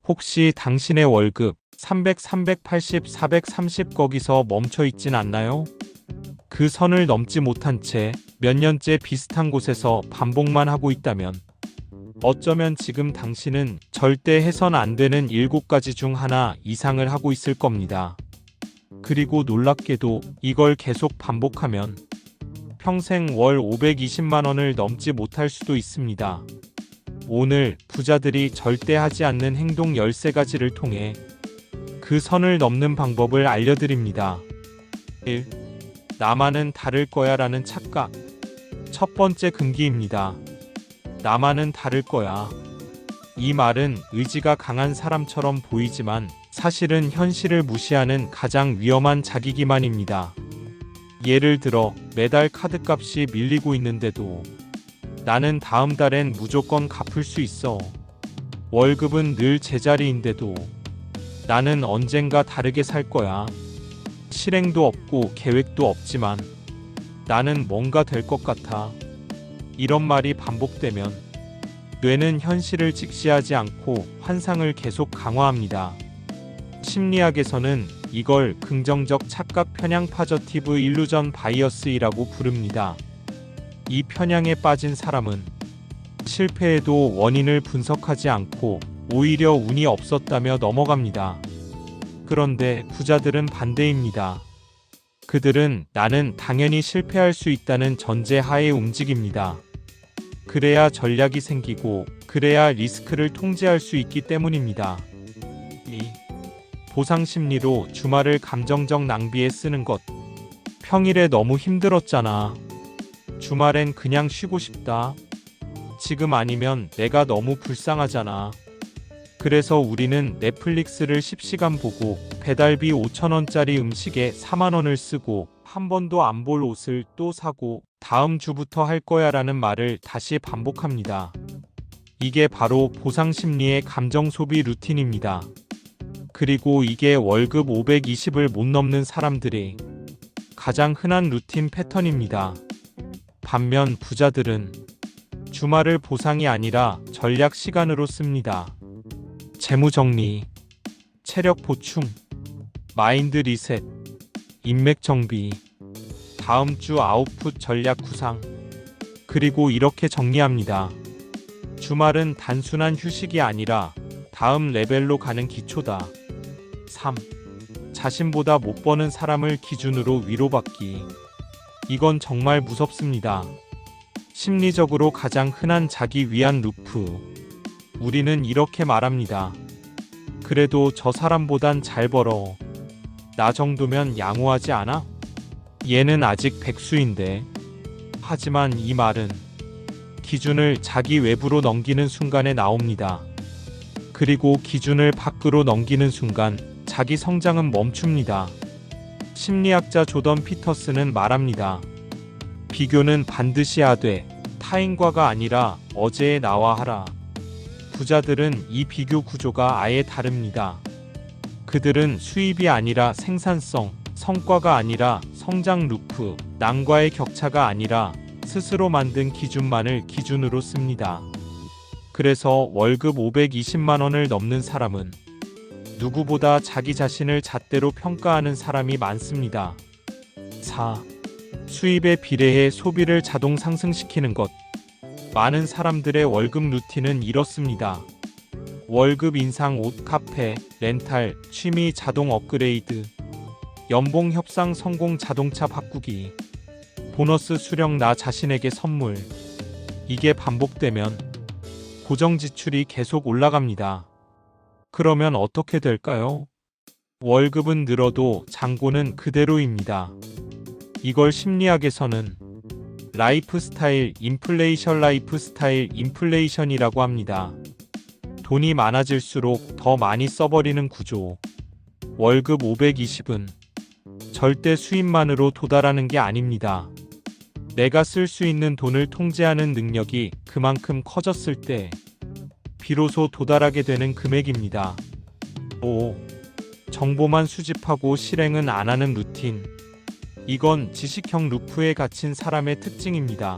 혹시 당신의 월급 300, 380, 430 거기서 멈춰 있진 않나요? 그 선을 넘지 못한 채 몇 년째 비슷한 곳에서 반복만 하고 있다면 어쩌면 지금 당신은 절대 해선 안 되는 7가지 중 하나 이상을 하고 있을 겁니다. 그리고 놀랍게도 이걸 계속 반복하면 평생 월 520만 원을 넘지 못할 수도 있습니다. 오늘 부자들이 절대 하지 않는 행동 13가지를 통해 그 선을 넘는 방법을 알려드립니다. 1. 나만은 다를 거야 라는 착각. 첫 번째 금기입니다. 나만은 다를 거야. 이 말은 의지가 강한 사람처럼 보이지만 사실은 현실을 무시하는 가장 위험한 자기기만입니다. 예를 들어 매달 카드값이 밀리고 있는데도 나는 다음 달엔 무조건 갚을 수 있어. 월급은 늘 제자리인데도 나는 언젠가 다르게 살 거야. 실행도 없고 계획도 없지만 나는 뭔가 될 것 같아. 이런 말이 반복되면 뇌는 현실을 직시하지 않고 환상을 계속 강화합니다. 심리학에서는 이걸 긍정적 착각 편향 파저티브 일루전 바이어스이라고 부릅니다. 이 편향에 빠진 사람은 실패에도 원인을 분석하지 않고 오히려 운이 없었다며 넘어갑니다. 그런데 부자들은 반대입니다. 그들은 나는 당연히 실패할 수 있다는 전제하에 움직입니다. 그래야 전략이 생기고 그래야 리스크를 통제할 수 있기 때문입니다. 2. 보상 심리로 주말을 감정적 낭비에 쓰는 것. 평일에 너무 힘들었잖아. 주말엔 그냥 쉬고 싶다. 지금 아니면 내가 너무 불쌍하잖아. 그래서 우리는 넷플릭스를 10시간 보고 배달비 5,000원짜리 음식에 4만 원을 쓰고 한 번도 안 볼 옷을 또 사고 다음 주부터 할 거야 라는 말을 다시 반복합니다. 이게 바로 보상 심리의 감정 소비 루틴입니다. 그리고 이게 월급 520을 못 넘는 사람들이 가장 흔한 루틴 패턴입니다. 반면 부자들은 주말을 보상이 아니라 전략 시간으로 씁니다. 재무 정리, 체력 보충, 마인드 리셋, 인맥 정비, 다음 주 아웃풋 전략 구상. 그리고 이렇게 정리합니다. 주말은 단순한 휴식이 아니라 다음 레벨로 가는 기초다. 3. 자신보다 못 버는 사람을 기준으로 위로받기. 이건 정말 무섭습니다. 심리적으로 가장 흔한 자기 위안 루프. 우리는 이렇게 말합니다. 그래도 저 사람보단 잘 벌어. 나 정도면 양호하지 않아? 얘는 아직 백수인데. 하지만 이 말은 기준을 자기 외부로 넘기는 순간에 나옵니다. 그리고 기준을 밖으로 넘기는 순간 자기 성장은 멈춥니다. 심리학자 조던 피터스는 말합니다. 비교는 반드시 하되 타인과가 아니라 어제의 나와 하라. 부자들은 이 비교 구조가 아예 다릅니다. 그들은 수입이 아니라 생산성, 성과가 아니라 성장 루프, 남과의 격차가 아니라 스스로 만든 기준만을 기준으로 씁니다. 그래서 월급 520만 원을 넘는 사람은 누구보다 자기 자신을 잣대로 평가하는 사람이 많습니다. 4. 수입에 비례해 소비를 자동 상승시키는 것. 많은 사람들의 월급 루틴은 이렇습니다. 월급 인상 옷, 카페, 렌탈, 취미 자동 업그레이드, 연봉 협상 성공 자동차 바꾸기, 보너스 수령 나 자신에게 선물. 이게 반복되면 고정 지출이 계속 올라갑니다. 그러면 어떻게 될까요? 월급은 늘어도 잔고는 그대로입니다. 이걸 심리학에서는 라이프스타일 인플레이션이라고 합니다. 돈이 많아질수록 더 많이 써버리는 구조. 월급 520은 절대 수입만으로 도달하는 게 아닙니다. 내가 쓸 수 있는 돈을 통제하는 능력이 그만큼 커졌을 때 비로소 도달하게 되는 금액입니다. 5. 정보만 수집하고 실행은 안 하는 루틴. 이건 지식형 루프에 갇힌 사람의 특징입니다.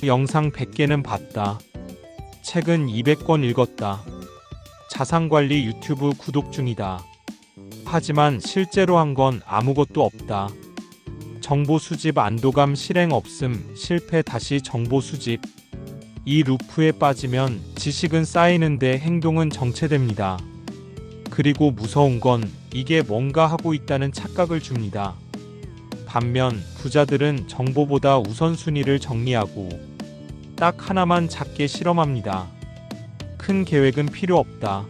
영상 100개는 봤다. 책은 200권 읽었다. 자산관리 유튜브 구독 중이다. 하지만 실제로 한 건 아무것도 없다. 정보 수집 안도감 실행 없음 실패 다시 정보 수집. 이 루프에 빠지면 지식은 쌓이는데 행동은 정체됩니다. 그리고 무서운 건 이게 뭔가 하고 있다는 착각을 줍니다. 반면 부자들은 정보보다 우선순위를 정리하고 딱 하나만 작게 실험합니다. 큰 계획은 필요 없다.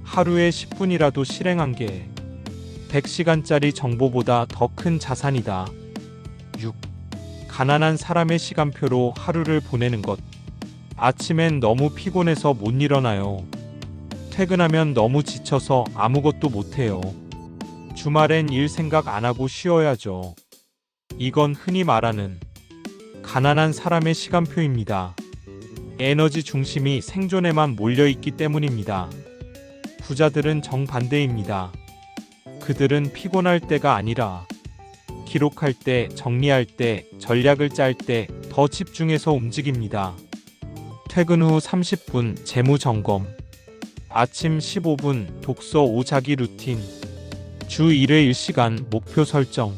하루에 10분이라도 실행한 게 100시간짜리 정보보다 더 큰 자산이다. 6. 가난한 사람의 시간표로 하루를 보내는 것. 아침엔 너무 피곤해서 못 일어나요. 퇴근하면 너무 지쳐서 아무것도 못해요. 주말엔 일 생각 안 하고 쉬어야죠. 이건 흔히 말하는 가난한 사람의 시간표입니다. 에너지 중심이 생존에만 몰려있기 때문입니다. 부자들은 정반대입니다. 그들은 피곤할 때가 아니라 기록할 때, 정리할 때, 전략을 짤 때 더 집중해서 움직입니다. 퇴근 후 30분 재무 점검, 아침 15분 독서 5자기 루틴, 주 1회 1시간 목표 설정.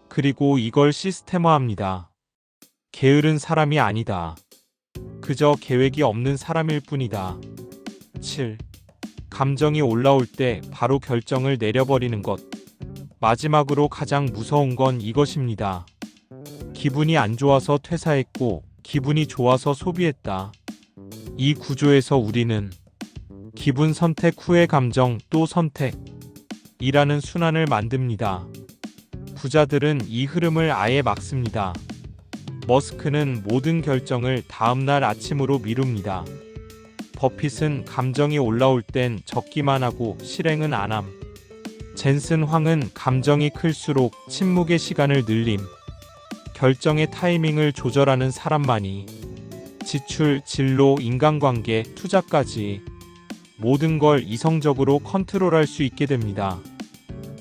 그리고 이걸 시스템화합니다. 게으른 사람이 아니다. 그저 계획이 없는 사람일 뿐이다. 7. 감정이 올라올 때 바로 결정을 내려버리는 것. 마지막으로 가장 무서운 건 이것입니다. 기분이 안 좋아서 퇴사했고 기분이 좋아서 소비했다. 이 구조에서 우리는 기분 선택 후의 감정 또 선택 이라는 순환을 만듭니다. 부자들은 이 흐름을 아예 막습니다. 머스크는 모든 결정을 다음날 아침으로 미룹니다. 버핏은 감정이 올라올 땐 적기만 하고 실행은 안 함. 젠슨 황은 감정이 클수록 침묵의 시간을 늘림. 결정의 타이밍을 조절하는 사람만이 지출, 진로, 인간관계, 투자까지 모든 걸 이성적으로 컨트롤할 수 있게 됩니다.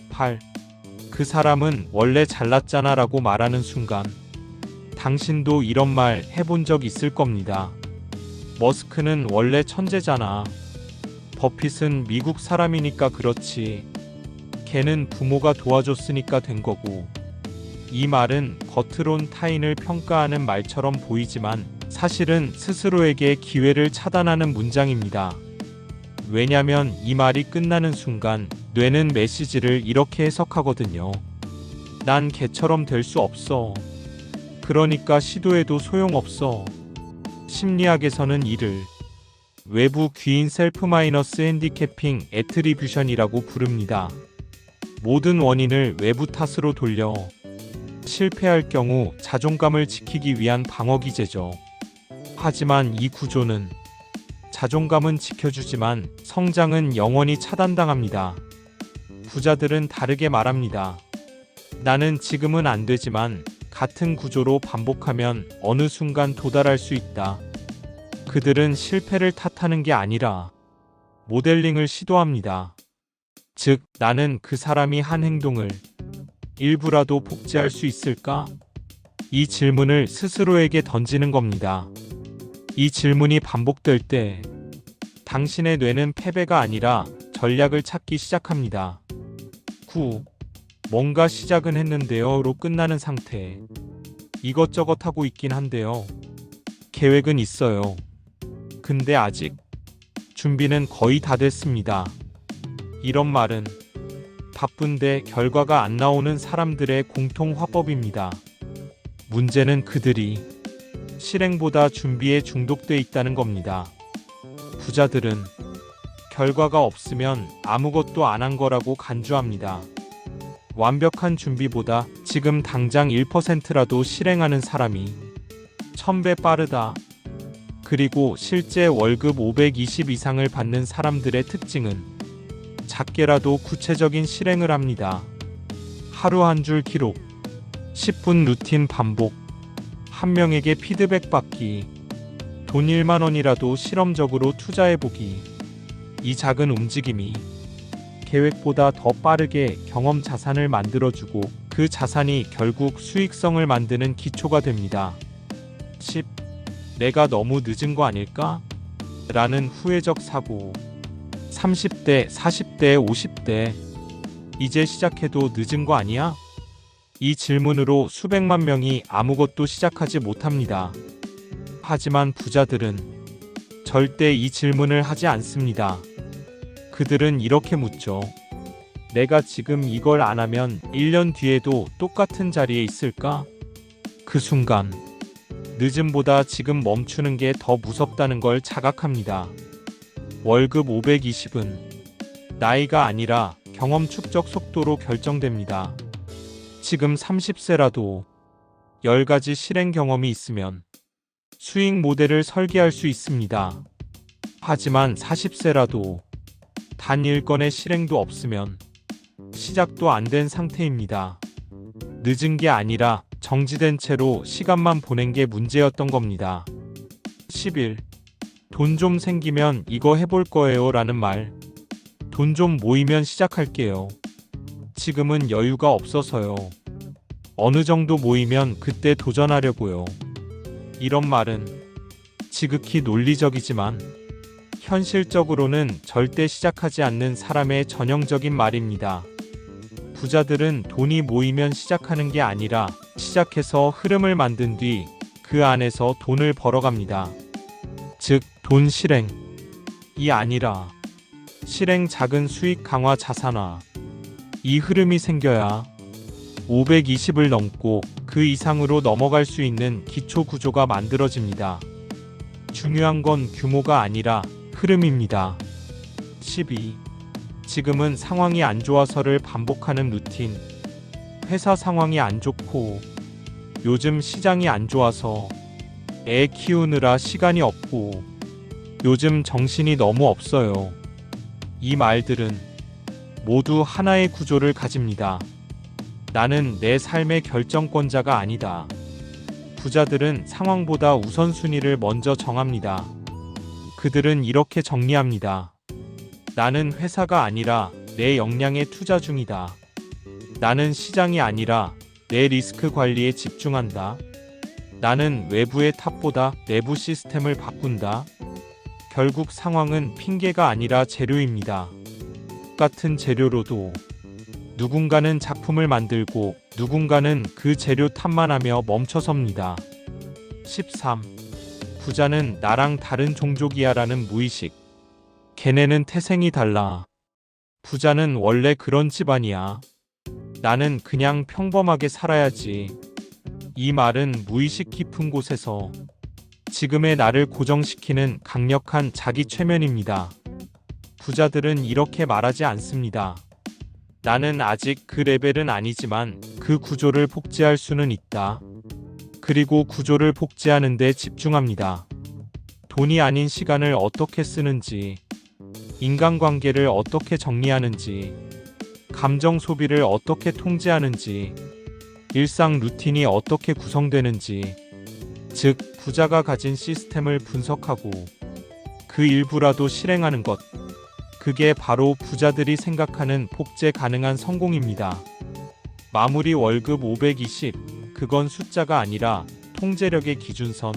8. 그 사람은 원래 잘났잖아 라고 말하는 순간 당신도 이런 말 해본 적 있을 겁니다. 머스크는 원래 천재잖아. 버핏은 미국 사람이니까 그렇지. 걔는 부모가 도와줬으니까 된 거고. 이 말은 겉으론 타인을 평가하는 말처럼 보이지만 사실은 스스로에게 기회를 차단하는 문장입니다. 왜냐면 이 말이 끝나는 순간 뇌는 메시지를 이렇게 해석하거든요. 난 걔처럼 될 수 없어. 그러니까 시도해도 소용없어. 심리학에서는 이를 외부 귀인 셀프 마이너스 핸디캐핑 애트리뷰션이라고 부릅니다. 모든 원인을 외부 탓으로 돌려 실패할 경우 자존감을 지키기 위한 방어 기제죠. 하지만 이 구조는 자존감은 지켜주지만 성장은 영원히 차단당합니다. 부자들은 다르게 말합니다. 나는 지금은 안 되지만 같은 구조로 반복하면 어느 순간 도달할 수 있다. 그들은 실패를 탓하는 게 아니라 모델링을 시도합니다. 즉, 나는 그 사람이 한 행동을 일부라도 복제할 수 있을까? 이 질문을 스스로에게 던지는 겁니다. 이 질문이 반복될 때 당신의 뇌는 패배가 아니라 전략을 찾기 시작합니다. 9. 뭔가 시작은 했는데요로 끝나는 상태. 이것저것 하고 있긴 한데요. 계획은 있어요. 근데 아직 준비는 거의 다 됐습니다. 이런 말은 바쁜데 결과가 안 나오는 사람들의 공통 화법입니다. 문제는 그들이 실행보다 준비에 중독돼 있다는 겁니다. 부자들은 결과가 없으면 아무것도 안 한 거라고 간주합니다. 완벽한 준비보다 지금 당장 1%라도 실행하는 사람이 1000배 빠르다. 그리고 실제 월급 520 이상을 받는 사람들의 특징은 작게라도 구체적인 실행을 합니다. 하루 한 줄 기록, 10분 루틴 반복, 한 명에게 피드백 받기, 돈 1만 원이라도 실험적으로 투자해보기. 이 작은 움직임이 계획보다 더 빠르게 경험 자산을 만들어주고 그 자산이 결국 수익성을 만드는 기초가 됩니다. 10. 내가 너무 늦은 거 아닐까? 라는 후회적 사고. 30대, 40대, 50대. 이제 시작해도 늦은 거 아니야? 이 질문으로 수백만 명이 아무것도 시작하지 못합니다. 하지만 부자들은 절대 이 질문을 하지 않습니다. 그들은 이렇게 묻죠. 내가 지금 이걸 안 하면 1년 뒤에도 똑같은 자리에 있을까? 그 순간 늦음보다 지금 멈추는 게 더 무섭다는 걸 자각합니다. 월급 520은 나이가 아니라 경험 축적 속도로 결정됩니다. 지금 30세라도 10가지 실행 경험이 있으면 수익 모델을 설계할 수 있습니다. 하지만 40세라도 단 1건의 실행도 없으면 시작도 안 된 상태입니다. 늦은 게 아니라 정지된 채로 시간만 보낸 게 문제였던 겁니다. 10일. 돈 좀 생기면 이거 해볼 거예요 라는 말. 돈 좀 모이면 시작할게요. 지금은 여유가 없어서요. 어느 정도 모이면 그때 도전하려고요. 이런 말은 지극히 논리적이지만 현실적으로는 절대 시작하지 않는 사람의 전형적인 말입니다. 부자들은 돈이 모이면 시작하는 게 아니라 시작해서 흐름을 만든 뒤 그 안에서 돈을 벌어갑니다. 즉, 돈 실행이 아니라 실행 작은 수익 강화 자산화. 이 흐름이 생겨야 520을 넘고 그 이상으로 넘어갈 수 있는 기초 구조가 만들어집니다. 중요한 건 규모가 아니라 흐름입니다. 12. 지금은 상황이 안 좋아서를 반복하는 루틴. 회사 상황이 안 좋고 요즘 시장이 안 좋아서 애 키우느라 시간이 없고 요즘 정신이 너무 없어요. 이 말들은 모두 하나의 구조를 가집니다. 나는 내 삶의 결정권자가 아니다. 부자들은 상황보다 우선순위를 먼저 정합니다. 그들은 이렇게 정리합니다. 나는 회사가 아니라 내 역량에 투자 중이다. 나는 시장이 아니라 내 리스크 관리에 집중한다. 나는 외부의 탑보다 내부 시스템을 바꾼다. 결국 상황은 핑계가 아니라 재료입니다. 똑같은 재료로도 누군가는 작품을 만들고 누군가는 그 재료 탓만하며 멈춰섭니다. 13. 부자는 나랑 다른 종족이야 라는 무의식. 걔네는 태생이 달라. 부자는 원래 그런 집안이야. 나는 그냥 평범하게 살아야지. 이 말은 무의식 깊은 곳에서 지금의 나를 고정시키는 강력한 자기 최면입니다. 부자들은 이렇게 말하지 않습니다. 나는 아직 그 레벨은 아니지만 그 구조를 복제할 수는 있다. 그리고 구조를 복제하는 데 집중합니다. 돈이 아닌 시간을 어떻게 쓰는지, 인간관계를 어떻게 정리하는지, 감정 소비를 어떻게 통제하는지, 일상 루틴이 어떻게 구성되는지, 즉 부자가 가진 시스템을 분석하고 그 일부라도 실행하는 것. 그게 바로 부자들이 생각하는 복제 가능한 성공입니다. 마무리 월급 520. 그건 숫자가 아니라 통제력의 기준선.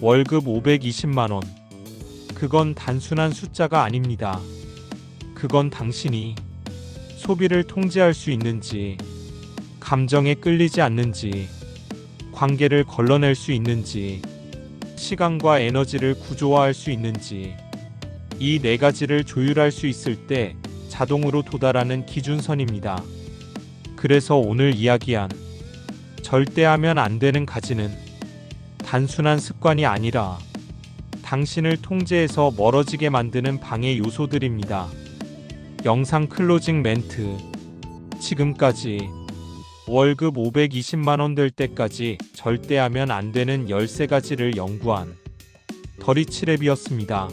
월급 520만 원. 그건 단순한 숫자가 아닙니다. 그건 당신이 소비를 통제할 수 있는지, 감정에 끌리지 않는지, 관계를 걸러낼 수 있는지, 시간과 에너지를 구조화할 수 있는지, 이 네 가지를 조율할 수 있을 때 자동으로 도달하는 기준선입니다. 그래서 오늘 이야기한 절대 하면 안 되는 가지는 단순한 습관이 아니라 당신을 통제해서 멀어지게 만드는 방해 요소들입니다. 영상 클로징 멘트. 지금까지 월급 520만 원 될 때까지 절대 하면 안 되는 13가지를 연구한 더리치랩이었습니다.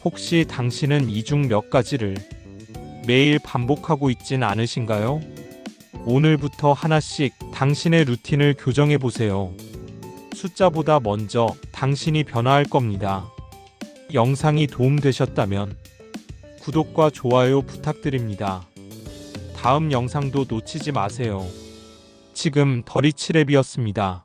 혹시 당신은 이 중 몇 가지를 매일 반복하고 있진 않으신가요? 오늘부터 하나씩 당신의 루틴을 교정해 보세요. 숫자보다 먼저 당신이 변화할 겁니다. 영상이 도움되셨다면 구독과 좋아요 부탁드립니다. 다음 영상도 놓치지 마세요. 지금 더리치랩이었습니다.